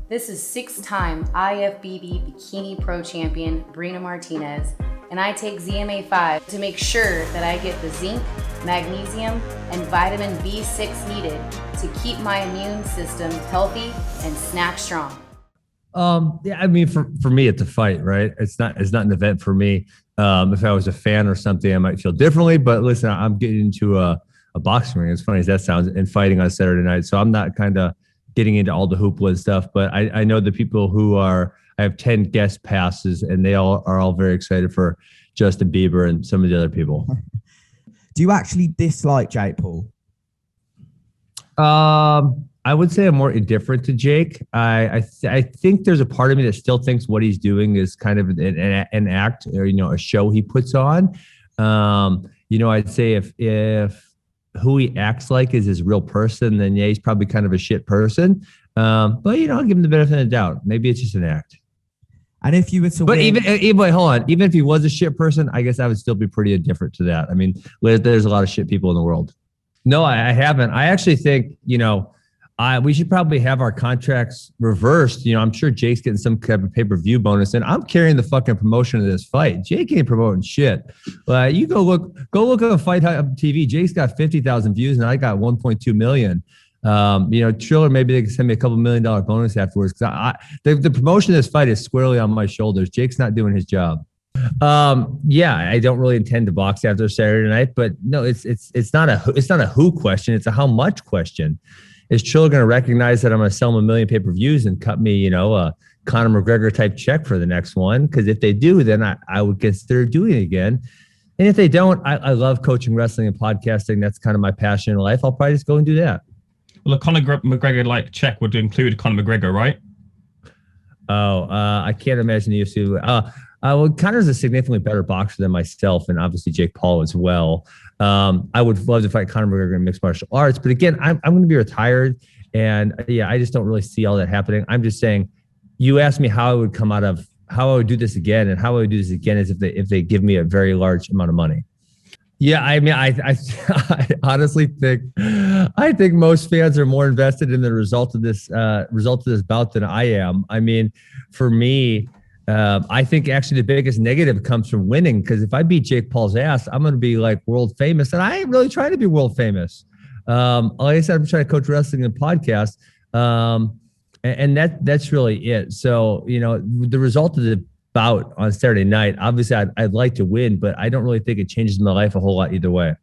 This is 6-time IFBB Bikini Pro Champion Brina Martinez, and I take ZMA5 to make sure that I get the zinc, magnesium, and vitamin B6 needed to keep my immune system healthy and snack strong. Yeah, I mean, for me, it's a fight, right? It's not an event for me. If I was a fan or something, I might feel differently. But listen, I'm getting into a boxing ring, as funny as that sounds, and fighting on Saturday night. So I'm not kind of getting into all the hoopla and stuff. But I know the people I have 10 guest passes, and they are all very excited for Justin Bieber and some of the other people. Do you actually dislike Jake Paul? I would say I'm more indifferent to Jake. I think there's a part of me that still thinks what he's doing is kind of an act or, a show he puts on. I'd say if who he acts like is his real person, then yeah, he's probably kind of a shit person. But I'll give him the benefit of the doubt. Maybe it's just an act. And if you were to win, even if he was a shit person, I guess I would still be pretty indifferent to that. I mean, there's a lot of shit people in the world. No, I haven't. I actually think, we should probably have our contracts reversed. I'm sure Jake's getting some kind of pay-per-view bonus, and I'm carrying the fucking promotion of this fight. Jake ain't promoting shit. You go look at the Fight Hub TV. Jake's got 50,000 views, and I got 1.2 million. Triller, maybe they can send me a couple $1 million bonus afterwards. Because the promotion of this fight is squarely on my shoulders. Jake's not doing his job. I don't really intend to box after Saturday night, but no, it's not a who question. It's a how much question. Is Triller going to recognize that I'm going to sell him 1 million pay-per-views and cut me, a Conor McGregor type check for the next one? Because if they do, then I would consider doing it again. And if they don't, I love coaching wrestling and podcasting. That's kind of my passion in life. I'll probably just go and do that. Well, a Conor McGregor check would include Conor McGregor, right? I can't imagine the UFC. Conor's a significantly better boxer than myself, and obviously Jake Paul as well. I would love to fight Conor McGregor in mixed martial arts, but again, I'm going to be retired, and I just don't really see all that happening. I'm just saying, you asked me how I would do this again, and how I would do this again is if they give me a very large amount of money. Yeah, I mean, I honestly think most fans are more invested in the result of this bout than I am. I mean, for me, I think actually the biggest negative comes from winning, because if I beat Jake Paul's ass, I'm going to be like world famous, and I ain't really trying to be world famous. Like I said, I'm trying to coach wrestling and podcast, and that's really it. So the result of the bout on Saturday night, obviously I'd like to win, but I don't really think it changes my life a whole lot either way.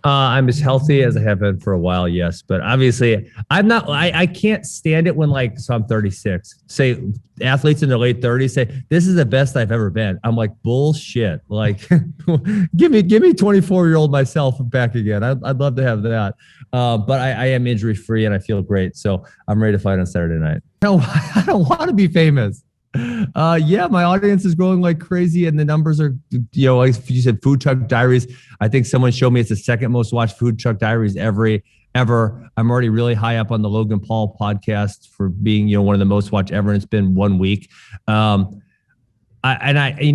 I'm as healthy as I have been for a while, yes. But obviously, I'm not. I can't stand it when so I'm 36. Say athletes in their late 30s say this is the best I've ever been. I'm like, bullshit. Like, give me 24-year-old myself back again. I'd love to have that. But I am injury free and I feel great. So I'm ready to fight on Saturday night. No, I don't want to be famous. My audience is growing like crazy, and the numbers are, like you said, Food Truck Diaries. I think someone showed me it's the second most watched Food Truck Diaries ever. I'm already really high up on the Logan Paul podcast for being, one of the most watched ever, and it's been 1 week. You know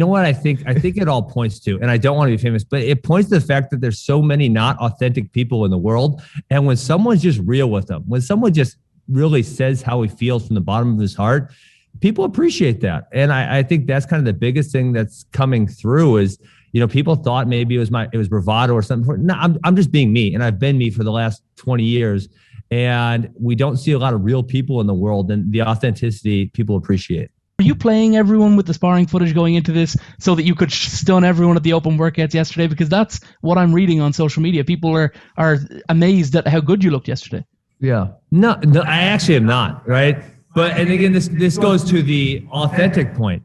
what I think it all points to, and I don't want to be famous, but it points to the fact that there's so many not authentic people in the world, and when someone's just real with them, when someone just really says how he feels from the bottom of his heart, people appreciate that. And I think that's kind of the biggest thing that's coming through is, people thought maybe it was bravado or something. No, I'm just being me. And I've been me for the last 20 years. And we don't see a lot of real people in the world, and the authenticity people appreciate. Are you playing everyone with the sparring footage going into this so that you could stun everyone at the open workouts yesterday? Because that's what I'm reading on social media. People are amazed at how good you looked yesterday. Yeah. No, I actually am not, right? But, and again, this goes to the authentic point.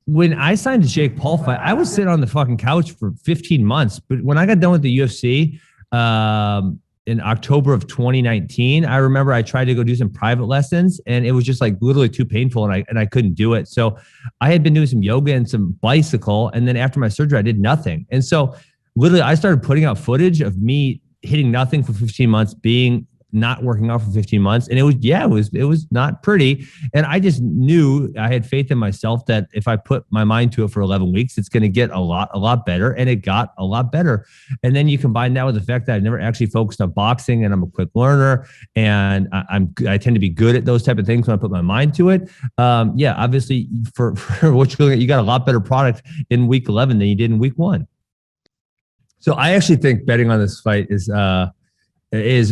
When I signed the Jake Paul fight, I was sitting on the fucking couch for 15 months. But when I got done with the UFC in October of 2019, I remember I tried to go do some private lessons, and it was just like literally too painful, and I couldn't do it. So I had been doing some yoga and some bicycle, and then after my surgery, I did nothing. And so literally I started putting out footage of me hitting nothing for 15 months, being not working out for 15 months. And it was not pretty. And I just knew, I had faith in myself that if I put my mind to it for 11 weeks, it's going to get a lot better. And it got a lot better. And then you combine that with the fact that I've never actually focused on boxing, and I'm a quick learner, and I tend to be good at those type of things when I put my mind to it. Obviously for what you're looking at, you got a lot better product in week 11 than you did in week 1. So I actually think betting on this fight is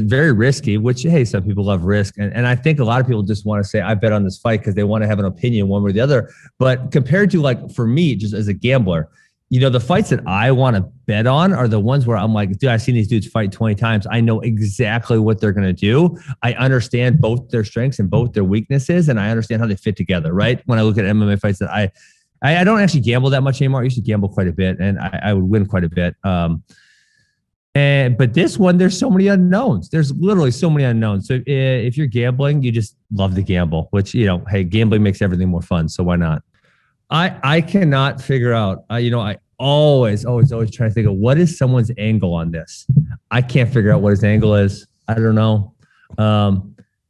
very risky, which, hey, some people love risk. And I think a lot of people just want to say, I bet on this fight because they want to have an opinion one way or the other. But compared to, like, for me, just as a gambler, the fights that I want to bet on are the ones where I'm like, dude, I've seen these dudes fight 20 times. I know exactly what they're going to do. I understand both their strengths and both their weaknesses, and I understand how they fit together, right? When I look at MMA fights that I don't actually gamble that much anymore. I used to gamble quite a bit, and I would win quite a bit. But this one, there's so many unknowns. There's literally so many unknowns. So if you're gambling, you just love to gamble, which, hey, gambling makes everything more fun. So why not? I cannot figure out, I always try to think of what is someone's angle on this. I can't figure out what his angle is. I don't know.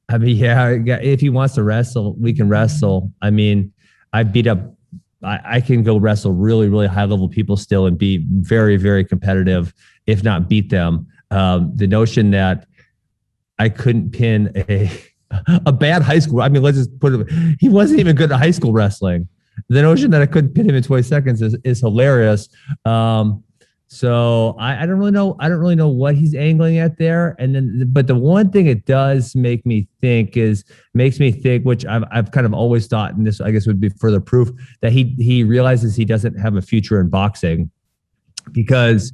If he wants to wrestle, we can wrestle. I mean, I can go wrestle really, really high level people still and be very, very competitive, if not beat them. The notion that I couldn't pin a bad high school, I mean, let's just put it, he wasn't even good at high school wrestling. The notion that I couldn't pin him in 20 seconds is hilarious. So I don't really know. I don't really know what he's angling at there. But the one thing it does makes me think, which I've kind of always thought, and this I guess would be further proof that he realizes he doesn't have a future in boxing, because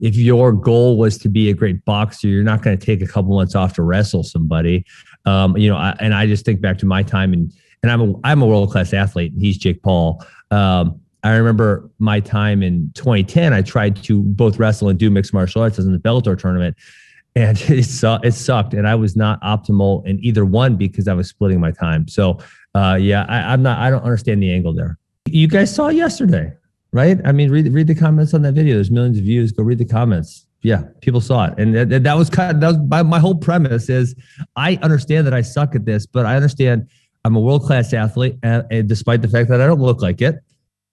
if your goal was to be a great boxer, you're not going to take a couple months off to wrestle somebody. And I just think back to my time, and I'm a world-class athlete, and he's Jake Paul. I remember my time in 2010, I tried to both wrestle and do mixed martial arts as in the Bellator tournament, and it sucked. And I was not optimal in either one because I was splitting my time. So I don't understand the angle there. You guys saw yesterday, right? I mean, read the comments on that video. There's millions of views. Go read the comments. Yeah, people saw it. And that was my whole premise is I understand that I suck at this, but I understand I'm a world-class athlete, and despite the fact that I don't look like it,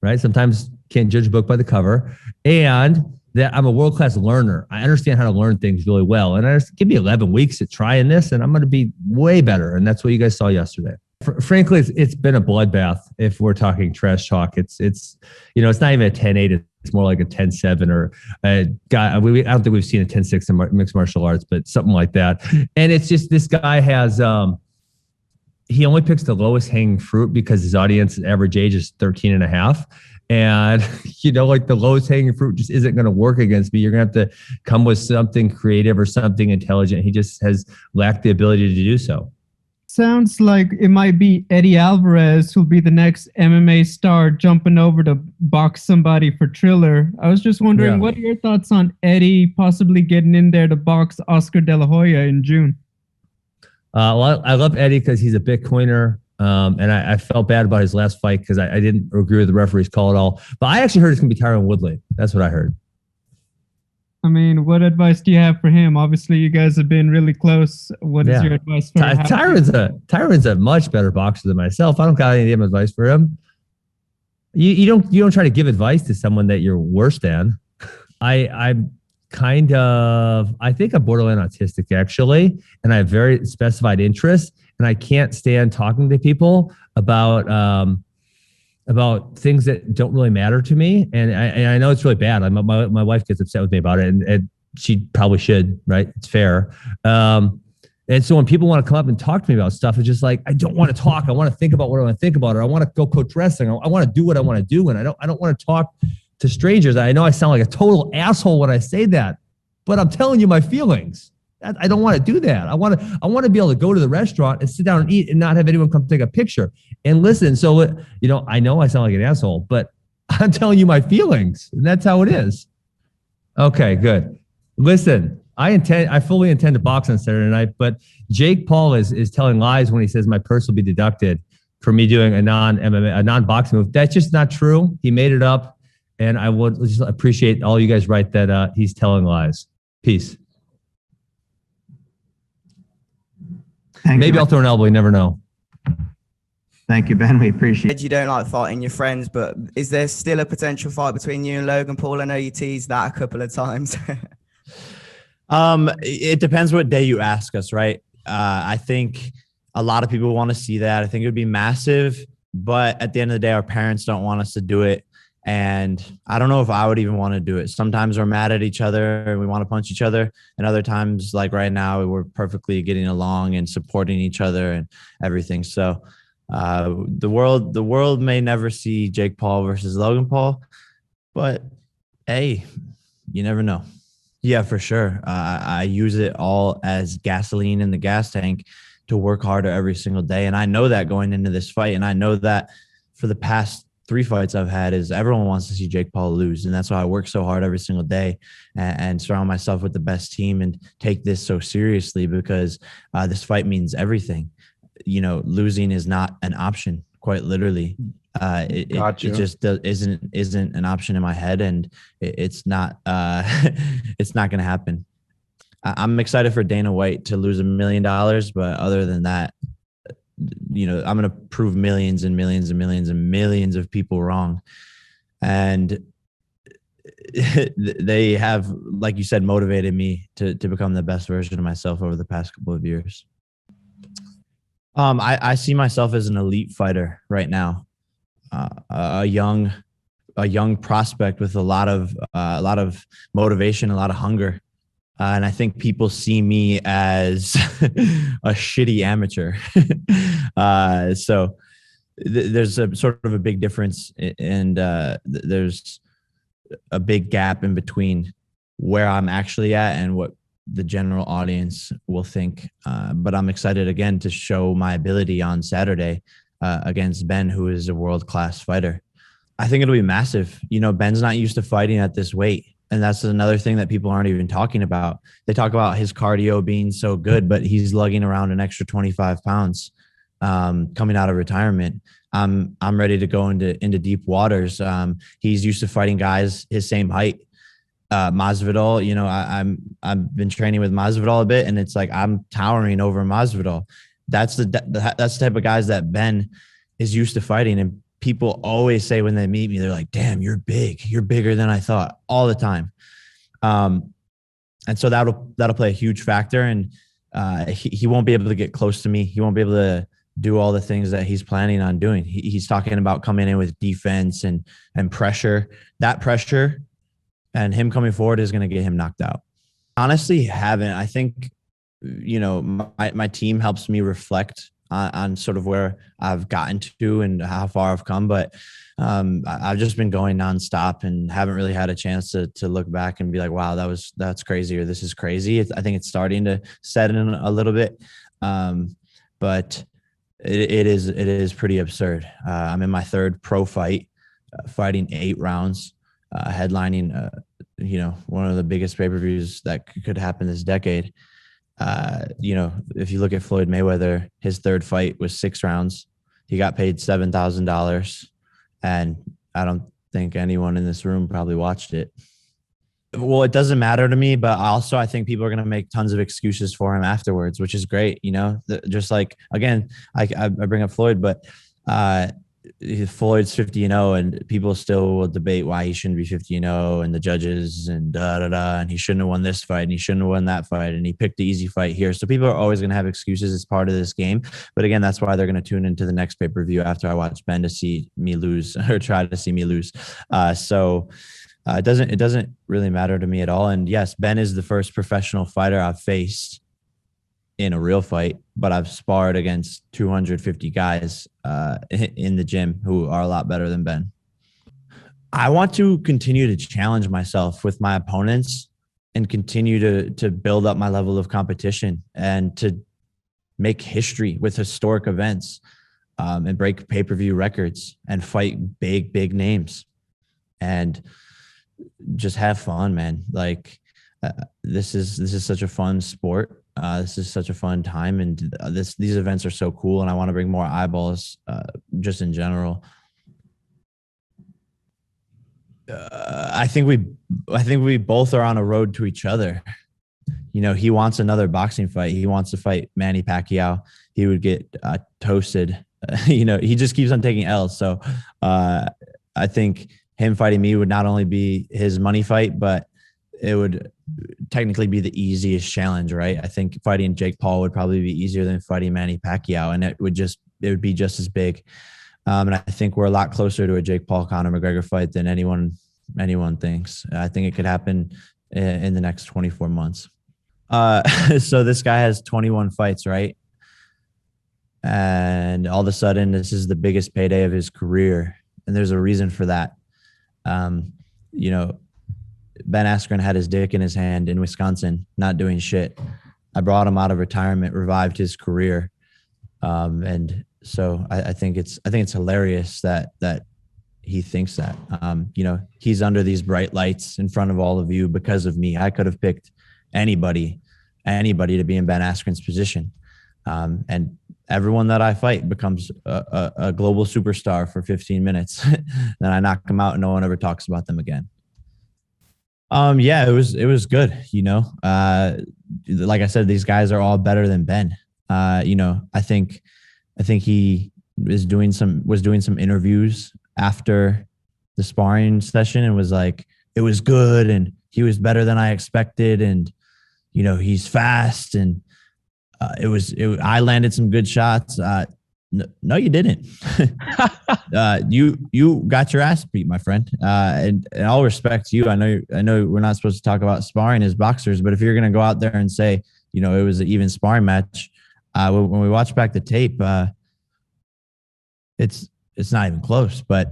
right? Sometimes can't judge a book by the cover, and that I'm a world-class learner. I understand how to learn things really well. And give me 11 weeks at trying this, and I'm going to be way better. And that's what you guys saw yesterday. Frankly, it's been a bloodbath. If we're talking trash talk, it's not even a 10-8. It's more like a 10-7 or I don't think we've seen a 10-6 in mixed martial arts, but something like that. And it's just, this guy has, he only picks the lowest hanging fruit because his audience average age is 13 and a half. And, like the lowest hanging fruit just isn't going to work against me. You're going to have to come with something creative or something intelligent. He just has lacked the ability to do so. Sounds like it might be Eddie Alvarez who'll be the next MMA star jumping over to box somebody for Triller. I was just wondering, What are your thoughts on Eddie possibly getting in there to box Oscar De La Hoya in June? Well, I love Eddie because he's a Bitcoiner. And I felt bad about his last fight because I didn't agree with the referee's call at all. But I actually heard it's going to be Tyron Woodley. That's what I heard. I mean, what advice do you have for him? Obviously, you guys have been really close. What is your advice for him? Tyron's a much better boxer than myself. I don't got any advice for him. You don't try to give advice to someone that you're worse than. I'm I think I'm borderline autistic actually, and I have very specified interests, and I can't stand talking to people about things that don't really matter to me. And I know it's really bad. My wife gets upset with me about it, and she probably should, right? It's fair. And so when people want to come up and talk to me about stuff, it's just like, I don't want to talk. I want to think about what I want to think about, or I want to go coach wrestling. I want to do what I want to do. And I don't want to talk to strangers. I know I sound like a total asshole when I say that, but I'm telling you my feelings. I don't want to do that. I want to be able to go to the restaurant and sit down and eat and not have anyone come take a picture and listen. So, I know I sound like an asshole, but I'm telling you my feelings, and that's how it is. Okay, good. Listen, I fully intend to box on Saturday night, but Jake Paul is telling lies when he says my purse will be deducted for me doing a non-boxing move. That's just not true. He made it up, and I would just appreciate all you guys write that he's telling lies. Peace. Maybe I'll throw an elbow. You never know. Thank you, Ben. We appreciate it. You don't like fighting your friends, but is there still a potential fight between you and Logan Paul? I know you teased that a couple of times. It depends what day you ask us, right? I think a lot of people want to see that. I think it would be massive, but at the end of the day, our parents don't want us to do it. And I don't know if I would even want to do it. Sometimes we're mad at each other and we want to punch each other. And other times, like right now, we're perfectly getting along and supporting each other and everything. So the world may never see Jake Paul versus Logan Paul, but hey, you never know. Yeah, for sure. I use it all as gasoline in the gas tank to work harder every single day. And I know that going into this fight. And I know that for the past 3 fights I've had is everyone wants to see Jake Paul lose. And that's why I work so hard every single day and surround myself with the best team and take this so seriously, because this fight means everything. You know, losing is not an option, quite literally. It just isn't an option in my head, and it's not it's not going to happen. I'm excited for Dana White to lose $1 million, but other than that, you know, I'm going to prove millions and millions and millions and millions of people wrong. And they have, like you said, motivated me to become the best version of myself over the past couple of years. I see myself as an elite fighter right now, a young prospect with a lot of motivation, a lot of hunger. And I think people see me as a shitty amateur. So there's a sort of a big difference, and there's a big gap in between where I'm actually at and what the general audience will think. But I'm excited again to show my ability on Saturday against Ben, who is a world-class fighter. I think it'll be massive. You know, Ben's not used to fighting at this weight. And that's another thing that people aren't even talking about. They talk about his cardio being so good, but he's lugging around an extra 25 pounds coming out of retirement. I'm ready to go into deep waters. He's used to fighting guys his same height. Masvidal, you know, I've been training with Masvidal a bit, and it's like I'm towering over Masvidal. That's the type of guys that Ben is used to fighting. And people always say when they meet me, they're like, damn, you're big. You're bigger than I thought, all the time. And so that'll play a huge factor. And he won't be able to get close to me. He won't be able to do all the things that he's planning on doing. He's talking about coming in with defense and pressure. That pressure and him coming forward is going to get him knocked out. Honestly, haven't. I think, you know, my team helps me reflect on sort of where I've gotten to and how far I've come. But I've just been going nonstop and haven't really had a chance to look back and be like, wow, that's crazy, or this is crazy. I think it's starting to set in a little bit. But it is pretty absurd. I'm in my 3rd pro fight, fighting 8 rounds, headlining, you know, one of the biggest pay-per-views that could happen this decade. You know, if you look at Floyd Mayweather, his 3rd fight was 6 rounds. He got paid $7,000, and I don't think anyone in this room probably watched it. Well, it doesn't matter to me, but also I think people are going to make tons of excuses for him afterwards, which is great. You know, just like, again, I bring up Floyd, but Floyd's 50-0, and people still will debate why he shouldn't be 50-0, and the judges and and he shouldn't have won this fight and he shouldn't have won that fight and he picked the easy fight here. So people are always going to have excuses as part of this game. But again, that's why they're going to tune into the next pay-per-view after I watch Ben to see me lose or try to see me lose. So it doesn't really matter to me at all. And yes, Ben is the first professional fighter I've faced in a real fight, but I've sparred against 250 guys in the gym who are a lot better than Ben. I want to continue to challenge myself with my opponents and continue to build up my level of competition and to make history with historic events and break pay-per-view records and fight big names and just have fun, man. Like this is such a fun sport. This is such a fun time, and these events are so cool, and I want to bring more eyeballs just in general. I think we both are on a road to each other. he wants another boxing fight. He wants to fight Manny Pacquiao. He would get toasted. He just keeps on taking L's. So I think him fighting me would not only be his money fight, but it would technically be the easiest challenge, right? I think fighting Jake Paul would probably be easier than fighting Manny Pacquiao, and it would be just as big. And I think we're a lot closer to a Jake Paul Conor McGregor fight than anyone thinks. I think it could happen in the next 24 months. So this guy has 21 fights, right? And all of a sudden, this is the biggest payday of his career, and there's a reason for that. Ben Askren had his dick in his hand in Wisconsin, not doing shit. I brought him out of retirement, revived his career, and so I think it's hilarious that he thinks that. He's under these bright lights in front of all of you because of me. I could have picked anybody to be in Ben Askren's position, and everyone that I fight becomes a global superstar for 15 minutes. Then I knock them out and no one ever talks about them again. Yeah, it was good. Like I said, these guys are all better than Ben. I think he was doing some interviews after the sparring session and was like, it was good and he was better than I expected, and he's fast, and I landed some good shots. No, you didn't. You got your ass beat, my friend. And all respect to you, I know we're not supposed to talk about sparring as boxers, but if you're gonna go out there and say, it was an even sparring match, when we watch back the tape, it's not even close. But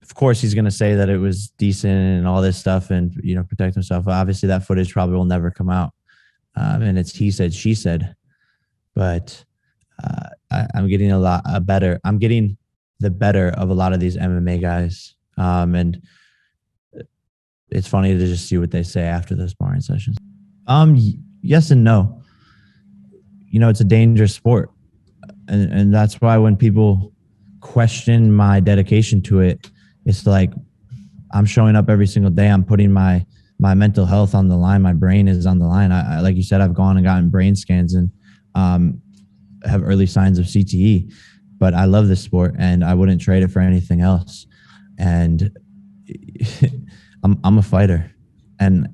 of course, he's gonna say that it was decent and all this stuff, and protect himself. Obviously, that footage probably will never come out, and it's he said, she said. But I'm getting better. I'm getting the better of a lot of these MMA guys. And it's funny to just see what they say after the sparring sessions. Yes and no. It's a dangerous sport. And that's why when people question my dedication to it, it's like I'm showing up every single day. I'm putting my mental health on the line. My brain is on the line. I like you said, I've gone and gotten brain scans and have early signs of CTE, but I love this sport and I wouldn't trade it for anything else. And I'm a fighter, and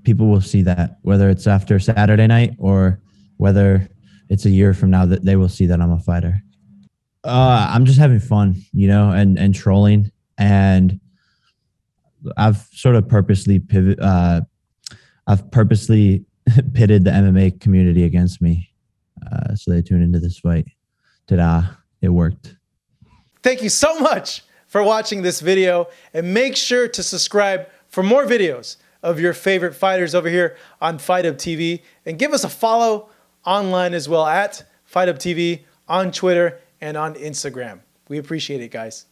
people will see that, whether it's after Saturday night or whether it's a year from now, that they will see that I'm a fighter. I'm just having fun, and trolling. And I've sort of purposely pitted the MMA community against me. So they tune into this fight. Ta-da, it worked. Thank you so much for watching this video, and make sure to subscribe for more videos of your favorite fighters over here on Fight Up TV, and give us a follow online as well at Fight Up TV on Twitter and on Instagram. We appreciate it, guys.